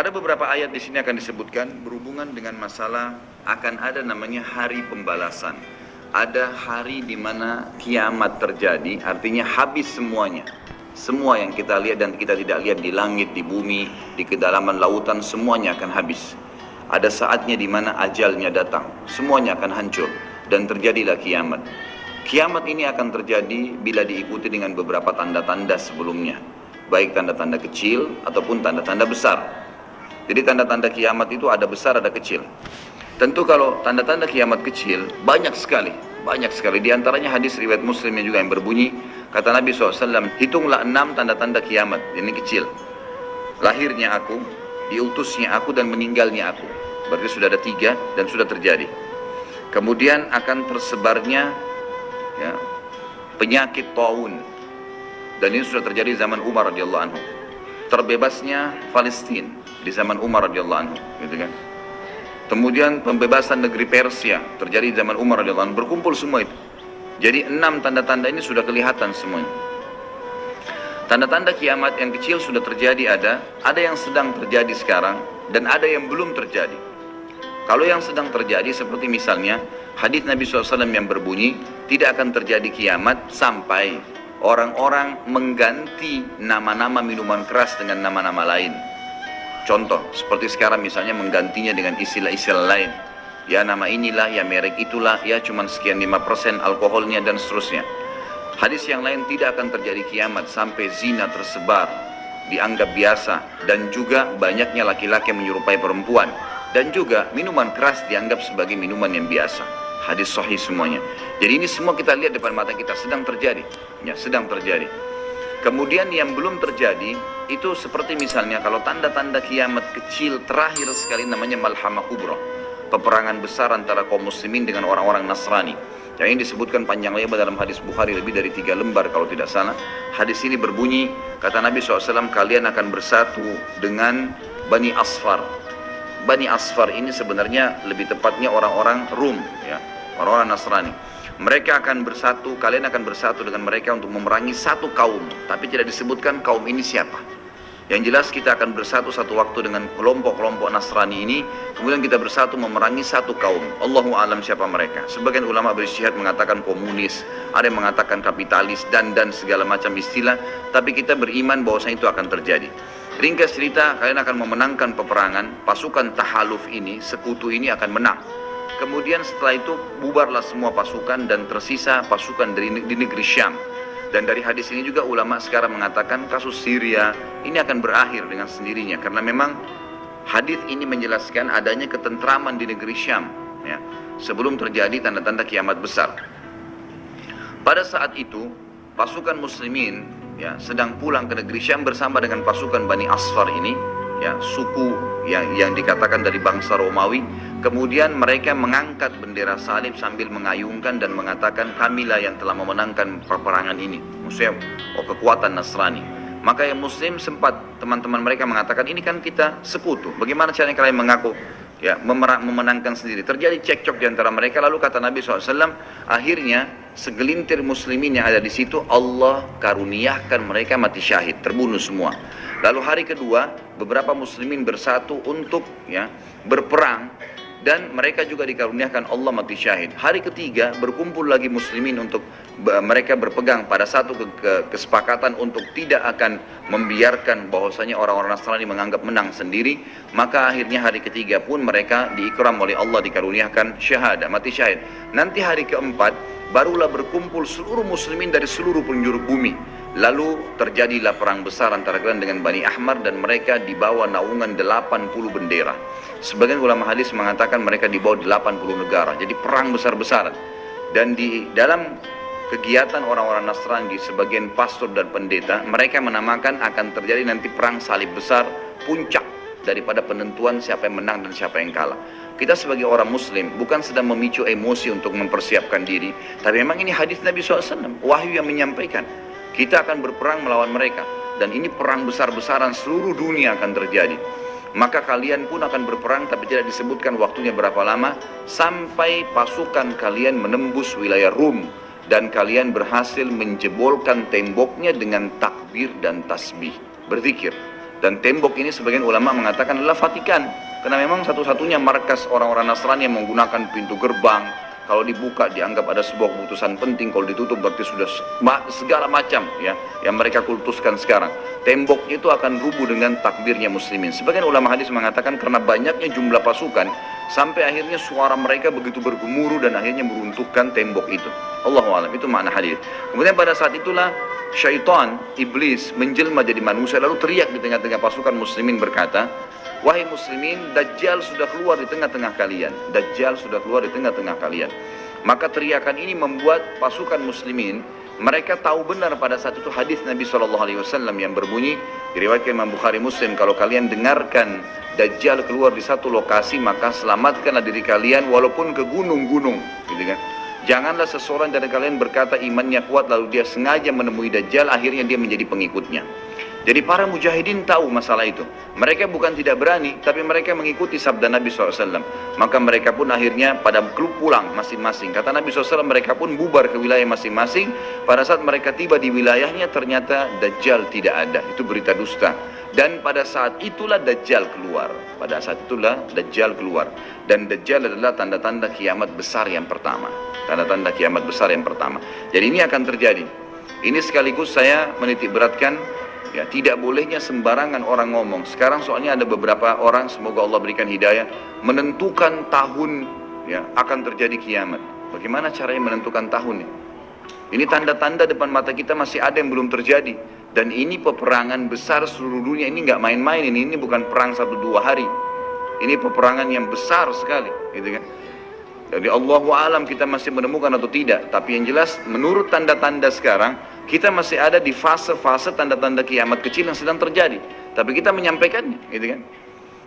Ada beberapa ayat di sini akan disebutkan berhubungan dengan masalah akan ada namanya hari pembalasan. Ada hari di mana kiamat terjadi, artinya habis semuanya. Semua yang kita lihat dan kita tidak lihat di langit, di bumi, di kedalaman lautan, semuanya akan habis. Ada saatnya di mana ajalnya datang, semuanya akan hancur dan terjadilah kiamat. Kiamat ini akan terjadi bila diikuti dengan beberapa tanda-tanda sebelumnya, baik tanda-tanda kecil ataupun tanda-tanda besar. Jadi tanda-tanda kiamat itu ada besar, ada kecil. Tentu kalau tanda-tanda kiamat kecil banyak sekali. Di antaranya hadis riwayat Muslim juga yang berbunyi, kata Nabi SAW, hitunglah 6 tanda-tanda kiamat. Ini kecil. Lahirnya aku, diutusnya aku, dan meninggalnya aku. Berarti sudah ada 3 dan sudah terjadi. Kemudian akan tersebarnya penyakit taun, dan ini sudah terjadi zaman Umar radhiyallahu anhu. Terbebasnya Palestina di zaman Umar radhiyallahu anhu, gitu kan. Kemudian pembebasan negeri Persia terjadi di zaman Umar radhiyallahu anhu. Berkumpul semua itu. Jadi 6 tanda-tanda ini sudah kelihatan semuanya. Tanda-tanda kiamat yang kecil sudah terjadi, ada yang sedang terjadi sekarang dan ada yang belum terjadi. Kalau yang sedang terjadi seperti misalnya hadis Nabi SAW yang berbunyi, tidak akan terjadi kiamat sampai orang-orang mengganti nama-nama minuman keras dengan nama-nama lain. Contoh, seperti sekarang misalnya menggantinya dengan istilah-istilah lain. Ya nama inilah, ya merek itulah, ya cuman sekian 5% alkoholnya dan seterusnya. Hadis yang lain, tidak akan terjadi kiamat sampai zina tersebar, dianggap biasa, dan juga banyaknya laki-laki yang menyerupai perempuan. Dan juga minuman keras dianggap sebagai minuman yang biasa. Hadis sahih semuanya. Jadi ini semua kita lihat depan mata kita, sedang terjadi. Ya, sedang terjadi. Kemudian yang belum terjadi, itu seperti misalnya kalau tanda-tanda kiamat kecil terakhir sekali namanya Malhamah Kubra. Peperangan besar antara kaum muslimin dengan orang-orang Nasrani. Yang ini disebutkan panjang lebar dalam hadis Bukhari, lebih dari 3 lembar kalau tidak salah. Hadis ini berbunyi, kata Nabi SAW, kalian akan bersatu dengan Bani Asfar. Bani Asfar ini sebenarnya lebih tepatnya orang-orang Rum, ya, orang-orang Nasrani. Mereka akan bersatu, kalian akan bersatu dengan mereka untuk memerangi satu kaum, tapi tidak disebutkan kaum ini siapa. Yang jelas kita akan bersatu satu waktu dengan kelompok-kelompok Nasrani ini, kemudian kita bersatu memerangi satu kaum. Allahu alam siapa mereka. Sebagian ulama berijtihad mengatakan komunis, ada yang mengatakan kapitalis, dan segala macam istilah, tapi kita beriman bahwasanya itu akan terjadi. Ringkas cerita, kalian akan memenangkan peperangan, pasukan tahaluf ini, sekutu ini akan menang. Kemudian setelah itu bubarlah semua pasukan dan tersisa pasukan di negeri Syam. Dan dari hadis ini juga ulama sekarang mengatakan kasus Syria ini akan berakhir dengan sendirinya, karena memang hadis ini menjelaskan adanya ketentraman di negeri Syam, ya, sebelum terjadi tanda-tanda kiamat besar. Pada saat itu pasukan muslimin, ya, sedang pulang ke negeri Syam bersama dengan pasukan Bani Asfar ini, ya, suku yang dikatakan dari bangsa Romawi. Kemudian mereka mengangkat bendera salib sambil mengayunkan dan mengatakan, kamilah yang telah memenangkan peperangan ini. Maksudnya, kekuatan Nasrani. Maka yang muslim sempat, teman-teman mereka mengatakan, ini kan kita sekutu, bagaimana caranya kalian mengaku ya memenangkan sendiri? Terjadi cekcok di antara mereka. Lalu kata Nabi SAW, akhirnya segelintir muslimin yang ada di situ, Allah karuniakan mereka mati syahid, terbunuh semua. Lalu hari kedua, beberapa muslimin bersatu untuk berperang, dan mereka juga dikaruniakan Allah mati syahid. Hari ketiga berkumpul lagi muslimin untuk mereka berpegang pada satu kesepakatan untuk tidak akan membiarkan bahwasanya orang-orang Nasrani menganggap menang sendiri. Maka akhirnya hari ketiga pun mereka diikram oleh Allah, dikaruniakan syahadah, mati syahid. Nanti hari keempat barulah berkumpul seluruh muslimin dari seluruh penjuru bumi. Lalu terjadilah perang besar antara kalian dengan Bani Ahmar, dan mereka dibawa naungan 80 bendera. Sebagian ulama hadis mengatakan mereka dibawa 80 negara. Jadi perang besar-besaran. Dan di dalam kegiatan orang-orang Nasrani, sebagian pastor dan pendeta, mereka menamakan akan terjadi nanti perang salib besar, puncak daripada penentuan siapa yang menang dan siapa yang kalah. Kita sebagai orang muslim bukan sedang memicu emosi untuk mempersiapkan diri, tapi memang ini hadis Nabi SAW, wahyu yang menyampaikan kita akan berperang melawan mereka, dan ini perang besar-besaran seluruh dunia akan terjadi. Maka kalian pun akan berperang, tapi tidak disebutkan waktunya berapa lama, sampai pasukan kalian menembus wilayah Rum dan kalian berhasil menjebolkan temboknya dengan takbir dan tasbih, berzikir. Dan tembok ini sebagian ulama mengatakan adalah Vatikan, karena memang satu-satunya markas orang-orang Nasrani yang menggunakan pintu gerbang. Kalau dibuka dianggap ada sebuah keputusan penting, kalau ditutup berarti sudah segala macam ya yang mereka kultuskan sekarang. Temboknya itu akan rubuh dengan takbirnya muslimin. Sebagian ulama hadis mengatakan karena banyaknya jumlah pasukan sampai akhirnya suara mereka begitu bergemuruh dan akhirnya meruntuhkan tembok itu. Allahu a'lam, itu makna hadis. Kemudian pada saat itulah syaitan, iblis menjelma jadi manusia lalu teriak di tengah-tengah pasukan muslimin berkata, wahai muslimin, Dajjal sudah keluar di tengah-tengah kalian. Dajjal sudah keluar di tengah-tengah kalian. Maka teriakan ini membuat pasukan muslimin, mereka tahu benar pada saat itu hadis Nabi SAW yang berbunyi, diriwayatkan Imam Bukhari Muslim, kalau kalian dengarkan Dajjal keluar di satu lokasi, maka selamatkanlah diri kalian walaupun ke gunung-gunung, gitu kan. Janganlah seseorang dari kalian berkata imannya kuat lalu dia sengaja menemui Dajjal, akhirnya dia menjadi pengikutnya. Jadi para mujahidin tahu masalah itu. Mereka bukan tidak berani, tapi mereka mengikuti sabda Nabi SAW. Maka mereka pun akhirnya pada pulang masing-masing. Kata Nabi SAW, mereka pun bubar ke wilayah masing-masing. Pada saat mereka tiba di wilayahnya, ternyata Dajjal tidak ada. Itu berita dusta. Dan pada saat itulah Dajjal keluar. Pada saat itulah Dajjal keluar. Dan Dajjal adalah tanda-tanda kiamat besar yang pertama. Tanda-tanda kiamat besar yang pertama. Jadi ini akan terjadi. Ini sekaligus saya menitik beratkan, ya, tidak bolehnya sembarangan orang ngomong. Sekarang soalnya ada beberapa orang, semoga Allah berikan hidayah, menentukan tahun ya akan terjadi kiamat. Bagaimana caranya menentukan tahun? Ini tanda-tanda depan mata kita masih ada yang belum terjadi. Dan ini peperangan besar seluruh dunia, ini nggak main-main, ini bukan perang 1-2 hari. Ini peperangan yang besar sekali, gitu kan? Jadi Allahu a'lam kita masih menemukan atau tidak. Tapi yang jelas menurut tanda-tanda sekarang, kita masih ada di fase-fase tanda-tanda kiamat kecil yang sedang terjadi. Tapi kita menyampaikannya, gitu kan?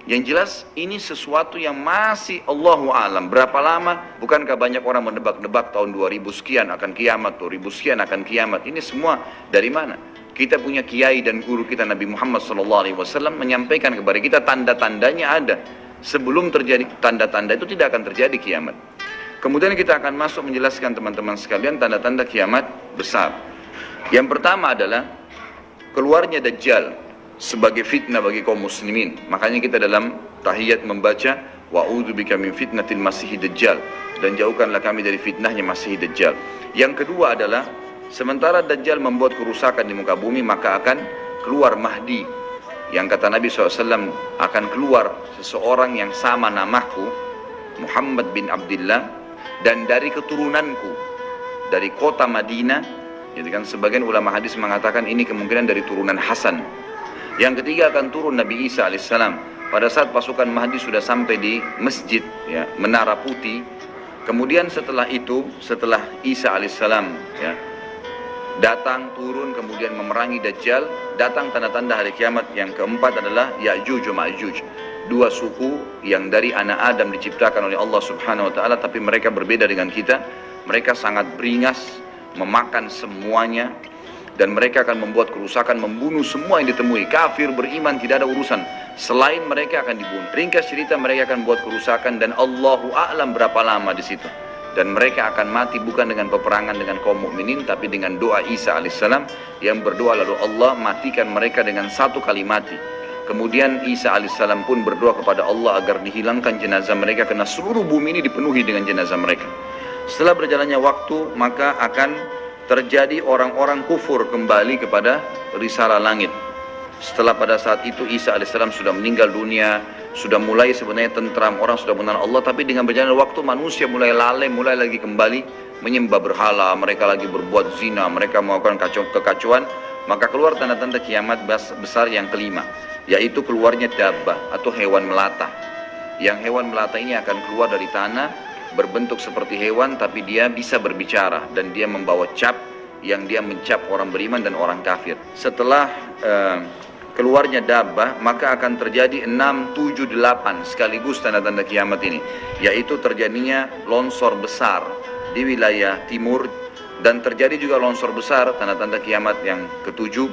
Yang jelas ini sesuatu yang masih Allahu a'lam. Berapa lama? Bukankah banyak orang menebak-nebak tahun 2000 sekian akan kiamat, 2000 sekian akan kiamat. Ini semua dari mana? Kita punya kiai dan guru kita Nabi Muhammad SAW menyampaikan kepada kita tanda-tandanya ada. Sebelum terjadi tanda-tanda itu tidak akan terjadi kiamat. Kemudian kita akan masuk menjelaskan teman-teman sekalian tanda-tanda kiamat besar. Yang pertama adalah keluarnya Dajjal sebagai fitnah bagi kaum muslimin. Makanya kita dalam tahiyat membaca wa'udzubika min fitnatil masiihid dajjal, dan jauhkanlah kami dari fitnahnya Masih Dajjal. Yang kedua adalah sementara Dajjal membuat kerusakan di muka bumi, maka akan keluar Mahdi, yang kata Nabi SAW akan keluar seseorang yang sama namaku, Muhammad bin Abdullah, dan dari keturunanku, dari kota Madinah. Jadi kan sebagian ulama hadis mengatakan ini kemungkinan dari turunan Hasan. Yang ketiga akan turun Nabi Isa alaihissalam. Pada saat pasukan Mahdi sudah sampai di masjid ya, Menara Putih. Kemudian setelah itu, setelah Isa alaihissalam ya, datang turun kemudian memerangi Dajjal, datang tanda-tanda hari kiamat. Yang keempat adalah Ya'juj wa Ma'juj, dua suku yang dari anak Adam diciptakan oleh Allah Subhanahu wa taala, tapi mereka berbeda dengan kita. Mereka sangat beringas, memakan semuanya, dan mereka akan membuat kerusakan, membunuh semua yang ditemui. Kafir, beriman, tidak ada urusan. Selain mereka akan dibunuh. Ringkas cerita, mereka akan buat kerusakan dan Allahu a'lam berapa lama di situ. Dan mereka akan mati bukan dengan peperangan dengan kaum mukminin, tapi dengan doa Isa alaihissalam yang berdoa lalu Allah matikan mereka dengan satu kali mati. Kemudian Isa alaihissalam pun berdoa kepada Allah agar dihilangkan jenazah mereka karena seluruh bumi ini dipenuhi dengan jenazah mereka. Setelah berjalannya waktu, maka akan terjadi orang-orang kufur kembali kepada risalah langit. Setelah pada saat itu Isa alaihissalam sudah meninggal dunia, sudah mulai sebenarnya tentram, orang sudah mengenal Allah, tapi dengan berjalannya waktu manusia mulai lalai, mulai lagi kembali menyembah berhala, mereka lagi berbuat zina, mereka melakukan kekacauan. Maka keluar tanda-tanda kiamat besar yang kelima, yaitu keluarnya dabbah atau hewan melata. Yang hewan melata ini akan keluar dari tanah, berbentuk seperti hewan, tapi dia bisa berbicara dan dia membawa cap yang dia mencap orang beriman dan orang kafir. Setelah keluarnya dabbah, maka akan terjadi 6, 7, 8 sekaligus tanda-tanda kiamat ini, yaitu terjadinya longsor besar di wilayah timur, dan terjadi juga longsor besar tanda-tanda kiamat yang ketujuh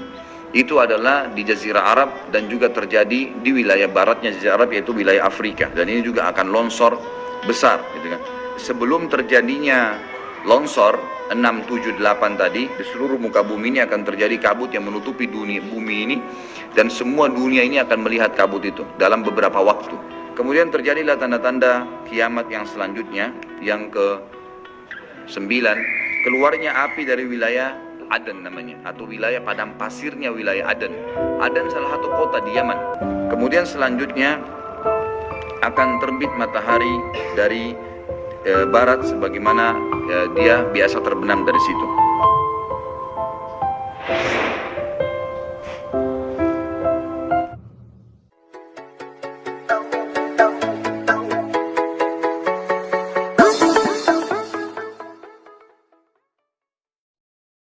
itu adalah di Jazirah Arab, dan juga terjadi di wilayah baratnya Jazirah Arab, yaitu wilayah Afrika, dan ini juga akan longsor besar, gitu kan. Sebelum terjadinya longsor 6, 7, 8 tadi, di seluruh muka bumi ini akan terjadi kabut yang menutupi bumi ini, dan semua dunia ini akan melihat kabut itu dalam beberapa waktu. Kemudian terjadilah tanda-tanda kiamat yang selanjutnya, yang ke-9, keluarnya api dari wilayah Aden namanya, atau wilayah padang pasirnya wilayah Aden. Aden salah satu kota di Yaman. Kemudian selanjutnya akan terbit matahari dari barat sebagaimana dia biasa terbenam dari situ.